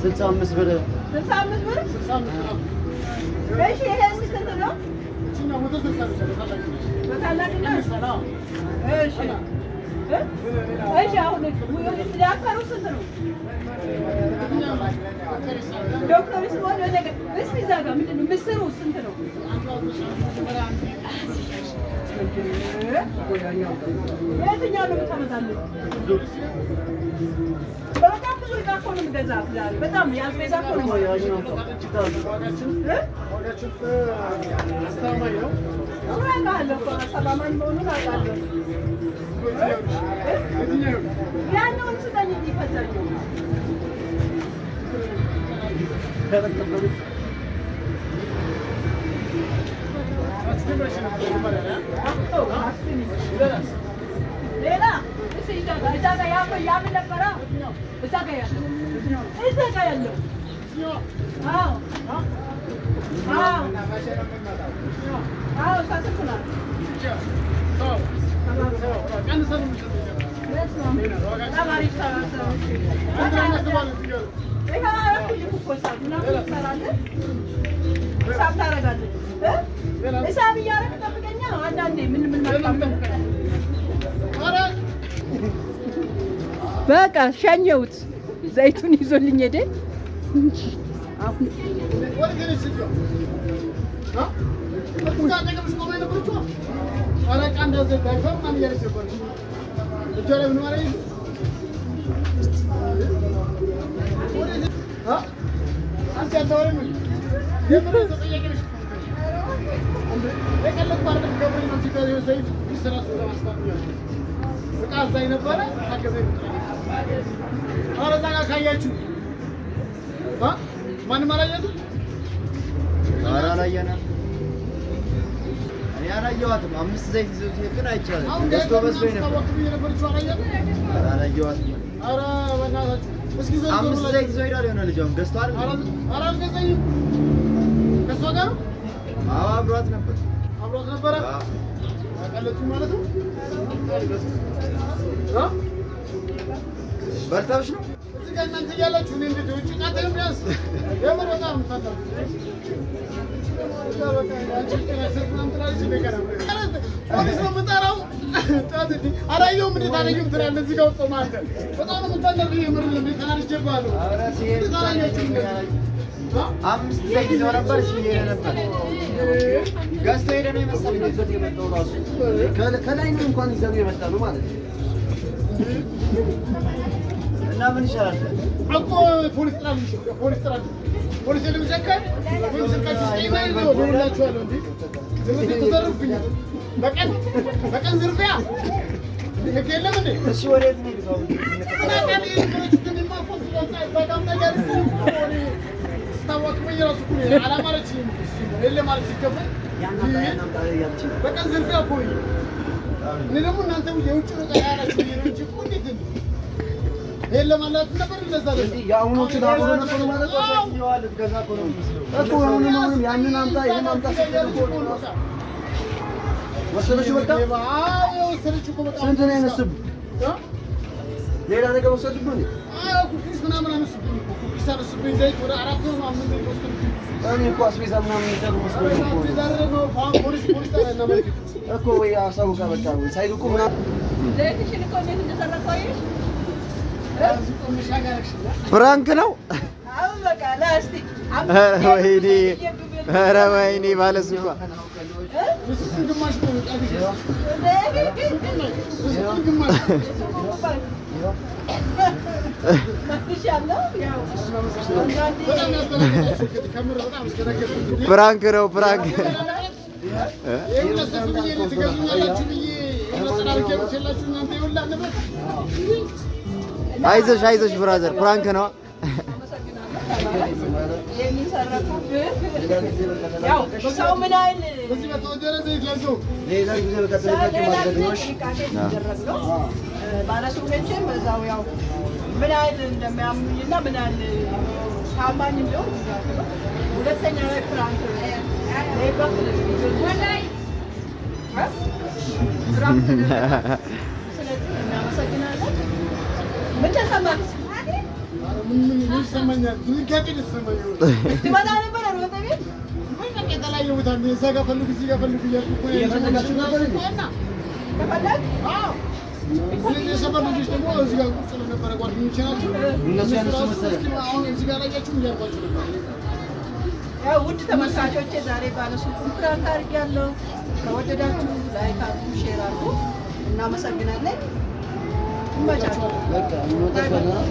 65 ብር ايش هي السنه له شنو متوسط بتاعنا ايش ايش اهون يتذكروا سنه دكتور اسمه ولا بس في زاغا من مسروا سنه የትኛው ነው ተመጣጣኝ በጣም ብዙ ጋር ነው የምገዛው ዛሬ በጣም ያዝበዛ ነው ያኛው ዋጋችን አስተማማኝ ነው አውቃለሁ አስተማማኝ መሆኑን አውቃለሁ ያኛውን ስጠኝ ይፈታኝ ሌላ እዛ ጋር ያምን ነበረ እዛ ጋር ያለው አዎ ሳትኩና ቀንሰን ታባሪክ እሳብ እያደረግ ጠብቀኛ አንዳንዴ ምን በቃ ሸኘሁት ዘይቱን ይዞልኝ ሄደ አሁን ዛይ ነበር ታከዘኝ አረዛጋ ካያችሁ ማን ማላየቱ አራላየና እኔ አላየዋትም 5 ዘይት ይዘው ይፈቅድ አይቻልም ደስቶ በስበይ ነበር አላየዋትም አራ በእናታችሁ እስኪ ዘይ 5 ዘይት ይዘው ይላል የሆነ ልጅ አሁን ገዝቷል አራ ገዘይ ከሷ ጋር አብሯት ነበር አቀለቱ ማለት ነው በርታሽ ነው እዚህ ጋር እናንተ ያላችሁ እኔ እንዴት ውጪ ቃተም ቢያንስ የምር በጣም ታጣው ፖሊስ ነው የምጠራው ታዲያ አራየው ምን ታረጊው ትራል እዚህ ጋር ወጣ ማለት በጣም ነው የምታነብ የምር ለምታናጅባለሁ አረ ሲሄድ አምስት ዘይት ይዘው ነበር ሲሄድ ነበር ጋስቶ ሄደ ነው መሰለኝ ይዞት የመጣው ራሱ ከላይ ነው እንኳን ይዘው የመጣው ማለት ነው እና ምን ይሻላል እኮ ፖሊስ ለምዘከር ፖሊስ ከዚህ ነው ደውላችኋለሁ እንዴ ዘመድ ተዘርፍኝ በቀን ዝርፊያ የለም እንዴ እሺ ወዴት ነው ይዘው ታውቃለህ ይሄን ማቆስ በጣም ነገር ታወቅ በየራሱ ነው አላማረች የለም ማለት ሲገባ በቀን ዝርፊያ ቆይ እኔ ደግሞ እናንተ የውጭ ነው ያላችሁ የውጭ ቁንት የለም ማለት ነበር እንደዛ ነው ያውኖቹ ዳቦ ነው ማለት ነው ይዋል ገዛ ቆሎ እኮ አሁንም ያንን አምጣ ይሄን አምጣ ሲገርም ወሰደሽ በቃ አዎ ወሰደች እኮ በቃ ስንት ነው ያነስብ ሌላ ነገር ወሰድኩ ነው አዎ ኩኪስ ምናምን አነስብኝ ኩኪስ አነስብኝ ዘይት ወደ 4 ነው 5 ዘይት ወሰድኩኝ እኔ እኮ አስቤዛ ምናምን ይደር መስሎኝ እኮ ዛሬ ነው ፖሊስ ታና ማለት እኮ ወይ አሳው ጋር በቃ ሳይዱ እኮ ምናምን ዘይትሽን እኮ እንዴት እንደሰረቀው ፍራንክ ነው አው በቃ ላስቲክ ወይኔ ኧረ ወይኔ ባለሱቃ እሱን ግማሽ ነው ፍራንክ ነው ፍራንክ አይዞሽ ብራዘር ፍራንክ ነው ያው ሰው ምን አይል በዚህ በተወደረ ዘይት ለሰው ሌላ ጊዜ በቀጥታ ማድረግሽ ባለሱቆችም በዛው ያው ምን አይል እንደሚያምኑኝና ምን አይል ታማኝ እንደው ሁለተኛ ላይ ፍራንክ ላይ ባክለ ወላይ ስለዚህ እናመሰግናለን ምን ተሰማህ ምን ይሰማኛል ድንጋጤ ይሰማኛል ትመጣ ነበር ወደ ቤት ወይ ከተለያየ ቦታ እዛ ጋር ፈልጉ እዚህ ጋር ፈልጉ እያልኩ እኮ እየፈለጋችሁ ነበር እንዴ ተፈለግ አዎ የሰፈር ልጆች ደግሞ እዚህ ጋር ቁጭ ብለው ነበረ ጓደኞቼ ናቸው እነሱ ያነሱ መሰለኝ አሁን እዚህ ጋር ያያችሁ እያልኳችሁ ነበር ያው ውድ ተመልካቾቼ ዛሬ ባለሱቁን ፕራንክ አድርጌያለሁ ከወደዳችሁ ላይክ አድርጉ ሼር አድርጉ እናመሰግናለን ይመቻችሁ በቃ እንወጣለን